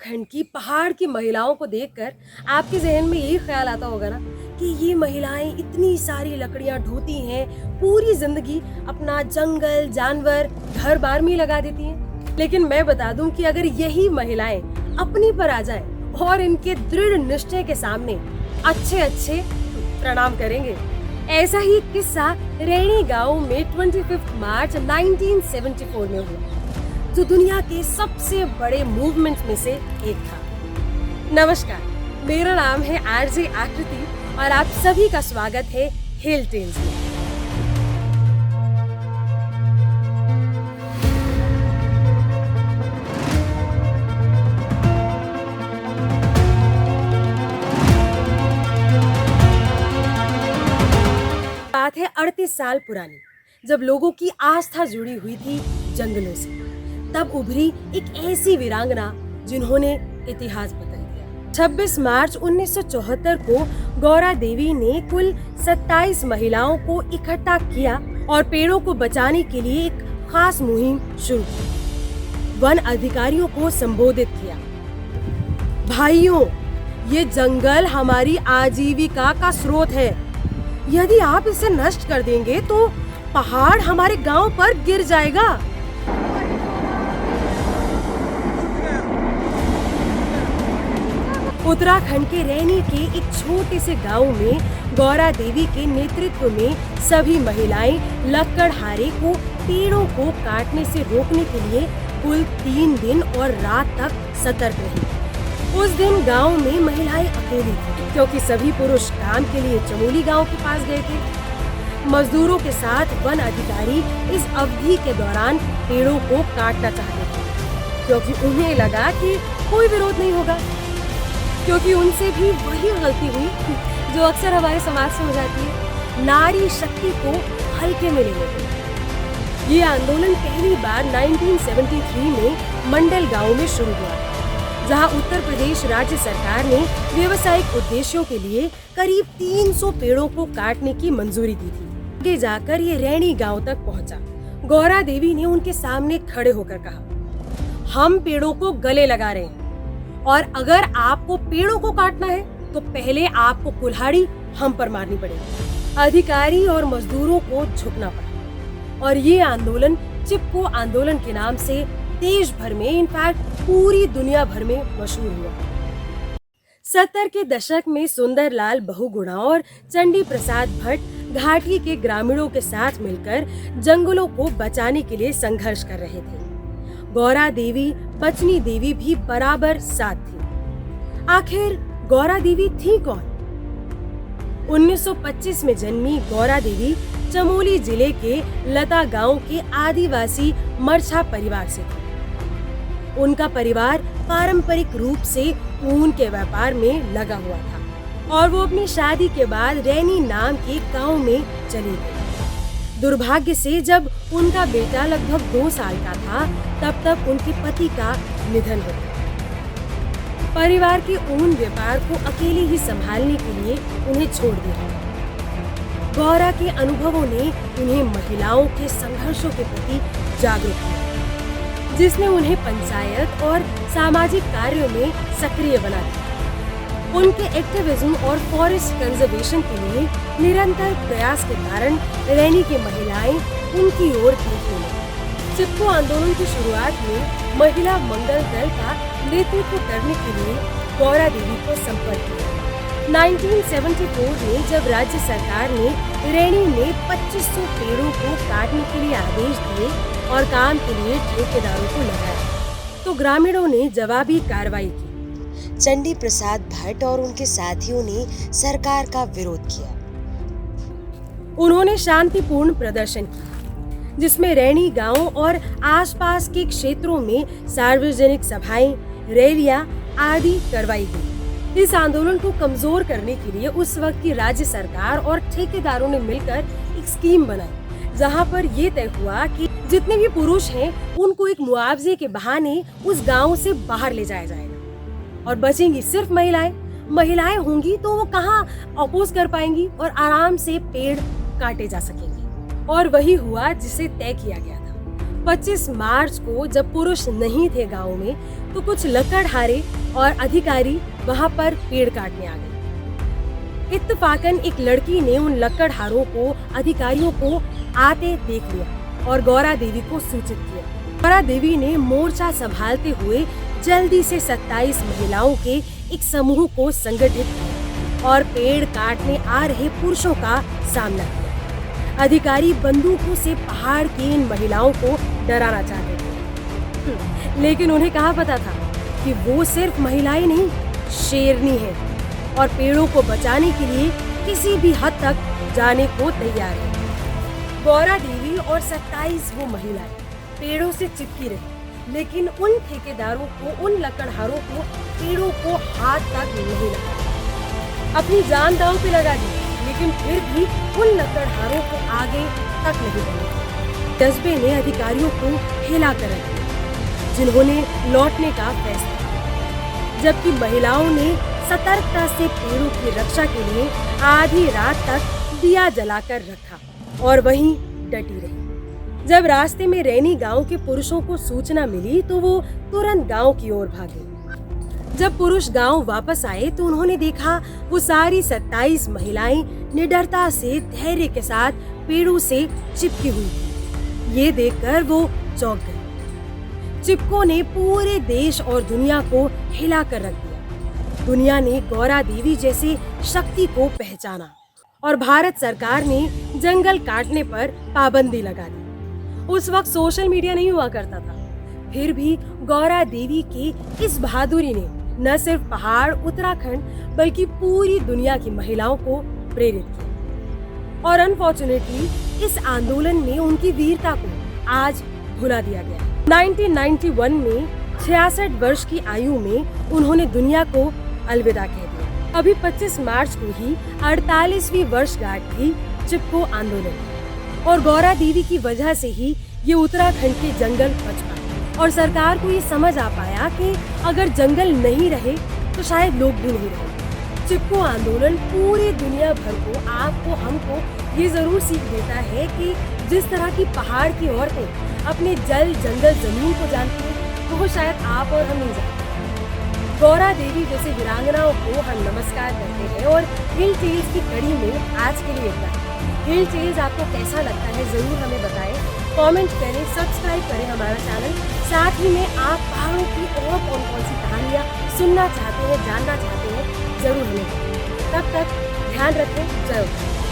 उत्तराखंड की पहाड़ की महिलाओं को देखकर आपके जहन में यही ख्याल आता होगा ना कि ये महिलाएं इतनी सारी लकड़ियां ढोती हैं, पूरी जिंदगी अपना जंगल, जानवर, घर बार में ही लगा देती हैं। लेकिन मैं बता दूं कि अगर यही महिलाएं अपनी पर आ जाएं और इनके दृढ़ निश्चय के सामने अच्छे अच्छे प्रणाम करेंगे। ऐसा ही किस्सा रैणी गांव में 25 मार्च 1974 में हुआ, जो दुनिया के सबसे बड़े मूवमेंट में से एक था। नमस्कार, मेरा नाम है आरजे आकृति और आप सभी का स्वागत है हिल टेल्स में। बात है 38 साल पुरानी, जब लोगों की आस्था जुड़ी हुई थी जंगलों से। तब उभरी एक ऐसी वीरांगना जिन्होंने इतिहास बदल दिया। 26 मार्च 1974 को गौरा देवी ने कुल 27 महिलाओं को इकट्ठा किया और पेड़ों को बचाने के लिए एक खास मुहिम शुरू की। वन अधिकारियों को संबोधित किया, भाइयों, ये जंगल हमारी आजीविका का स्रोत है। यदि आप इसे नष्ट कर देंगे तो पहाड़ हमारे गांव पर गिर जाएगा। उत्तराखंड के रैनी के एक छोटे से गांव में गौरा देवी के नेतृत्व में सभी महिलाएं लकड़हारे को पेड़ों को काटने से रोकने के लिए कुल 3 दिन और रात तक सतर्क रही। उस दिन गांव में महिलाएं अकेली थीं, क्योंकि सभी पुरुष काम के लिए चमोली गांव के पास गए थे। मजदूरों के साथ वन अधिकारी इस अवधि के दौरान पेड़ों को काटना चाहते थे, क्योंकि उन्हें लगा कि कोई विरोध नहीं होगा, क्योंकि उनसे भी वही गलती हुई जो अक्सर हमारे समाज से हो जाती है, नारी शक्ति को हल्के में लेने। ये आंदोलन पहली बार 1973 में मंडल गांव में शुरू हुआ, जहां उत्तर प्रदेश राज्य सरकार ने व्यवसायिक उद्देश्यों के लिए करीब 300 पेड़ों को काटने की मंजूरी दी थी। आगे जाकर ये रैणी गांव तक पहुंचा। गौरा देवी ने उनके सामने खड़े होकर कहा, हम पेड़ों को गले लगा रहे हैं और अगर आपको पेड़ों को काटना है तो पहले आपको कुल्हाड़ी हम पर मारनी पड़ेगी। अधिकारी और मजदूरों को झुकना पड़ा और ये आंदोलन चिपको आंदोलन के नाम से देश भर में, इनफैक्ट पूरी दुनिया भर में मशहूर हुआ। 70 के दशक में सुंदरलाल बहुगुणा और चंडी प्रसाद भट्ट घाटी के ग्रामीणों के साथ मिलकर जंगलों को बचाने के लिए संघर्ष कर रहे थे। गौरा देवी, बचनी देवी भी बराबर साथ थी। आखिर गौरा देवी थी कौन? 1925 में जन्मी गौरा देवी चमोली जिले के लता गांव के आदिवासी मरछा परिवार से थी। उनका परिवार पारंपरिक रूप से ऊन के व्यापार में लगा हुआ था और वो अपनी शादी के बाद रैनी नाम के गांव में चली गई। दुर्भाग्य से जब उनका बेटा लगभग 2 साल का था, तब तक उनके पति का निधन हो गया। परिवार के ऊन व्यापार को अकेले ही संभालने के लिए उन्हें छोड़ दिया। गौरा के अनुभवों ने उन्हें महिलाओं के संघर्षों के प्रति जागरूक किया, जिसने उन्हें पंचायत और सामाजिक कार्यों में सक्रिय बना दिया। उनके एक्टिविज्म और फॉरेस्ट कंजर्वेशन के लिए निरंतर प्रयास के कारण रैनी की महिलाएं उनकी ओर देखने लगी। चिपको आंदोलन की शुरुआत में महिला मंगल दल का नेतृत्व करने के लिए गौरा देवी को संपर्क किया। 1974 में जब राज्य सरकार ने रैनी में 2500 पेड़ों को काटने के लिए आदेश दिए और काम के लिए ठेकेदारों को लगाया, तो ग्रामीणों ने जवाबी कार्रवाई की। चंडी प्रसाद भट्ट और उनके साथियों ने सरकार का विरोध किया। उन्होंने शांतिपूर्ण प्रदर्शन किया, जिसमें रैणी गांव और आसपास के क्षेत्रों में सार्वजनिक सभाएं, रैलियां आदि करवाई गई। इस आंदोलन को कमजोर करने के लिए उस वक्त की राज्य सरकार और ठेकेदारों ने मिलकर एक स्कीम बनाई, जहां पर ये तय हुआ कि जितने भी पुरुष हैं उनको एक मुआवजे के बहाने उस गांव से बाहर ले जाया जाएगा और बचेंगी सिर्फ महिलाएं। महिलाएं होंगी तो वो कहाँ अपोज कर पाएंगी और आराम से पेड़ काटे जा सकेंगे। और वही हुआ जिसे तय किया गया था। 25 मार्च को जब पुरुष नहीं थे गांव में, तो कुछ लकड़हारे और अधिकारी वहां पर पेड़ काटने आ गए। इत्तेफाकन एक लड़की ने उन लकड़हारों को अधिकारियों को आते देख लिया और गौरा देवी को सूचित किया। गौरा देवी ने मोर्चा संभालते हुए जल्दी से 27 महिलाओं के एक समूह को संगठित किया और पेड़ काटने आ रहे पुरुषों का सामना किया। अधिकारी बंदूकों से पहाड़ की इन महिलाओं को डराना चाहते थे, लेकिन उन्हें कहाँ पता था कि वो सिर्फ महिलाएं नहीं, शेरनी हैं और पेड़ों को बचाने के लिए किसी भी हद तक जाने को तैयार है। गौरा देवी और 27 वो महिलाएं पेड़ों से चिपकी रही, लेकिन उन ठेकेदारों को, उन लकड़हारों को पेड़ों को हाथ तक नहीं लगा। अपनी जान दांव पे लगा दी, लेकिन फिर भी उन लकड़हारों को आगे तक नहीं बढ़े। जज्बे ने अधिकारियों को हिला कर रख दिया, जिन्होंने लौटने का फैसला किया, जबकि महिलाओं ने सतर्कता से पेड़ों की रक्षा के लिए आधी रात तक दिया जलाकर रखा और वहीं डटी रही। जब रास्ते में रैनी गांव के पुरुषों को सूचना मिली तो वो तुरंत गांव की ओर भागे। जब पुरुष गांव वापस आए तो उन्होंने देखा वो सारी 27 महिलाएं निडरता से, धैर्य के साथ पेड़ों से चिपकी हुई थी। ये देखकर वो चौंक गए। चिपको ने पूरे देश और दुनिया को हिला कर रख दिया। दुनिया ने गौरा देवी जैसे शक्ति को पहचाना और भारत सरकार ने जंगल काटने पर पाबंदी लगा दी। उस वक्त सोशल मीडिया नहीं हुआ करता था, फिर भी गौरा देवी की इस बहादुरी ने न सिर्फ पहाड़, उत्तराखंड बल्कि पूरी दुनिया की महिलाओं को प्रेरित किया। और अनफॉर्चुनेटली इस आंदोलन में उनकी वीरता को आज भुला दिया गया। 1991 में 66 वर्ष की आयु में उन्होंने दुनिया को अलविदा कह दिया। अभी 25 मार्च को ही 48वीं वर्षगांठ थी चिपको आंदोलन और गौरा देवी की वजह से ही ये उत्तराखंड के जंगल बच पाए और सरकार को ये समझ आ पाया कि अगर जंगल नहीं रहे तो शायद लोग भी नहीं रहे। चिपको आंदोलन पूरी दुनिया भर को, आपको, हमको ये जरूर सीख देता है कि जिस तरह की पहाड़ की औरतें अपने जल, जंगल, जमीन को जानती हैं, तो वो शायद आप और हम नहीं जानते। गौरा देवी जैसे वीरांगनाओं को हम नमस्कार करते हैं और हिल टेल्स की कड़ी में आज के लिए इतना। हिल टेल्स आपको कैसा लगता है जरूर हमें बताएं, कमेंट करें, सब्सक्राइब करें हमारा चैनल। साथ ही में आप पहाड़ों की और कौन सी कहानियाँ सुनना चाहते हैं, जानना चाहते हैं, जरूर हमें बताएं। तब तक ध्यान रखें। जय हिंद।